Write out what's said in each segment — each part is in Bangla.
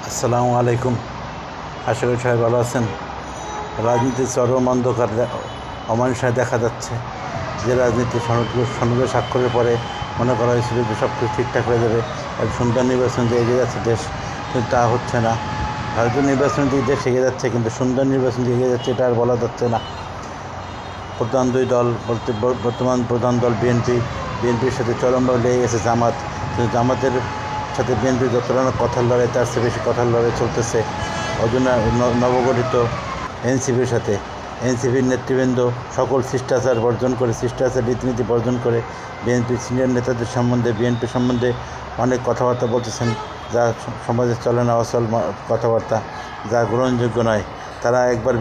আসসালামু আলাইকুম। আশা করি সবাই ভালো আছেন। রাজনীতির চরম অন্ধকার অমানুষায় দেখা যাচ্ছে। যে রাজনীতি সনদে স্বাক্ষরের পরে মনে করা হয়েছিল যে সব কিছু ঠিকঠাক হয়ে যাবে, এক সুন্দর নির্বাচন দিয়ে এগিয়ে যাচ্ছে দেশ, কিন্তু তা হচ্ছে না। ভারতীয় নির্বাচন দিয়ে দেশ এগিয়ে যাচ্ছে, কিন্তু সুন্দর নির্বাচন দিয়ে এগিয়ে যাচ্ছে এটা আর বলা যাচ্ছে না। প্রধান দুই দল বলতে বর্তমান প্রধান দল বিএনপির সাথে চরমভাবে লেগে গেছে জামাত। কিন্তু জামাতের সাথে বিএনপির যতটা কথার লড়াই, তার চেয়ে বেশি কথার লড়াই চলতেছে নবগঠিত এনসিপির সাথে। এনসিপির নেতৃবৃন্দ সকল শিষ্টাচার বর্জন করে, শিষ্টাচার রীতিনীতি বর্জন করে বিএনপির সিনিয়র নেতাদের সম্বন্ধে, বিএনপি সম্বন্ধে অনেক কথাবার্তা বলতেছেন, যা সমাজে চলে না, অচল কথাবার্তা, যা গ্রহণযোগ্য নয়। তারা একবার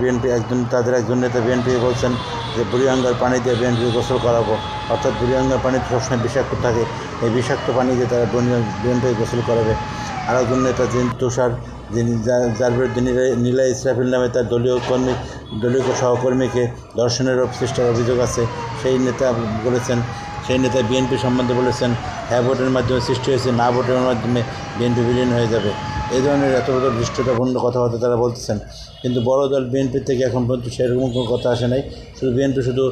তাদের একজন নেতা বিএনপি বলছেন যে বুড়িগঙ্গার পানি দিয়ে বিএনপি গোসল করাবো, অর্থাৎ বুড়িগঙ্গার পানিতে সবসময় বিষাক্ত থাকে, এই বিষাক্ত পানি দিয়ে তারা বিএনপি গোসল করাবে। আর একজন নেতা তুষার, যার বিরুদ্ধে নীলা ইসরাফিল নামে তার দলীয় সহকর্মীকে ধর্ষণের চেষ্টার অভিযোগ আছে, সেই নেতা বিএনপি সম্বন্ধে বলেছেন হ্যাঁ ভোটের মাধ্যমে সৃষ্টি হয়েছে, না ভোটের মাধ্যমে বিএনপি বিলীন হয়ে যাবে। এই ধরনের এত বড় দৃষ্টতাপূর্ণ কথাবার্তা তারা বলতেছেন। কিন্তু বড় দল বিএনপির থেকে এখন পর্যন্ত সেরকম কোনো কথা আসে নাই। বিএনপি শুধু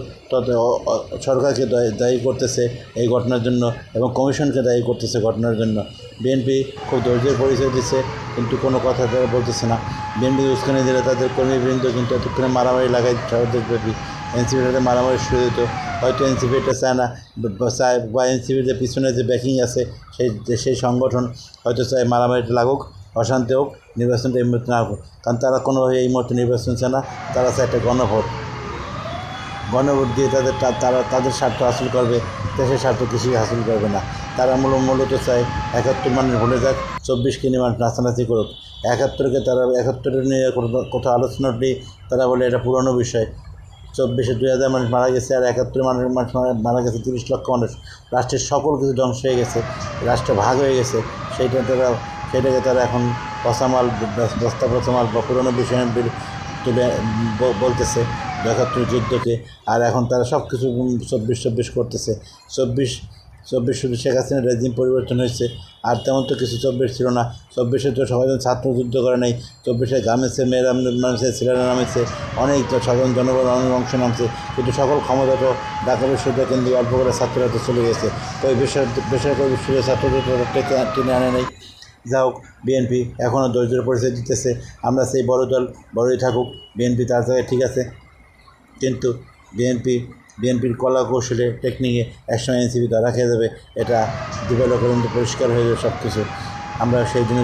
সরকারকে দায়ী করতেছে এই ঘটনার জন্য, এবং কমিশনকে দায়ী করতেছে ঘটনার জন্য। বিএনপি খুব ধৈর্যের পরিচয় দিচ্ছে, কিন্তু কোনো কথা তারা বলতেছে না। বিএনপি উস্কানি দিলে তাদের কর্মীবৃন্দ কিন্তু এতক্ষণে মারামারি লাগাই সারা দেশব্যাপী। এনসিপির সাথে মারামারি শুরু হতো, হয়তো এনসিপি এটা চায় না, বা এনসিপির যে পিছনে যে ব্যাকিং আছে সেই সংগঠন হয়তো চায় মারামারিটা লাগুক, অশান্তি হোক, নির্বাচনটা এই মুহূর্তে না হোক। কারণ তারা কোনোভাবে এই মুহূর্তে নির্বাচন চায় না, তারা চায় একটা গণভোট দিয়ে তাদের স্বার্থ হাসিল করবে, দেশের স্বার্থ কিছুই হাসিল করবে না। তারা মূলত চায় ৭১ মানুষ ভুলে যাক, ২৪কে নিয়ে মানুষ নাচানাচি করুক। ৭১ নিয়ে কোথাও আলোচনা নেই, তারা বলে এটা পুরনো বিষয়। ২৪-এ ২,০০০ মানুষ মারা গেছে, আর ৭১ মানুষ মারা গেছে ৩০ লক্ষ মানুষ। রাষ্ট্রের সকল কিছু ধ্বংস হয়ে গেছে, রাষ্ট্র ভাগ হয়ে গেছে। সেটাকে তারা এখন বস্তা পচামাল বা পুরনো বিষয় তুলে বলতেছে ৭১ যুদ্ধকে। আর এখন তারা সব কিছু ২৪ করতেছে। ২৪ শুধু শেখ হাসিনার রেজিম পরিবর্তন হয়েছে, আর তেমন তো কিছু ২৪ ছিল না। ২৪-এ তো সবাই ছাত্র যুদ্ধ করে নাই, ২৪-এ গামেছে, মেয়েরা নামেছে, ছেলেরা নামেছে, অনেক সাধারণ জনগণ অনেক অংশ নামছে। কিন্তু সকল ক্ষমতা তো ঢাকা বিশ্ববিদ্যালয় কেন্দ্রিক অল্প করে ছাত্ররা তো চলে গেছে, ওই বেসরকারি বিশ্ববিদ্যালয় ছাত্রদের টেনে আনে নেই। যা হোক, বিএনপি এখনও ধৈর্যের পরিচয় দিতেছে। আমরা সেই বড় দল বড়ই থাকুক, বিএনপি তার জায়গায় ঠিক আছে, কিন্তু বিএনপির কলা কৌশলে টেকনিকে একসময় এনসিপি ধরা খেয়ে যাবে। এটা দিবালোকের মধ্যে পরিষ্কার হয়ে যাবে সব কিছু। আমরা সেই দিনে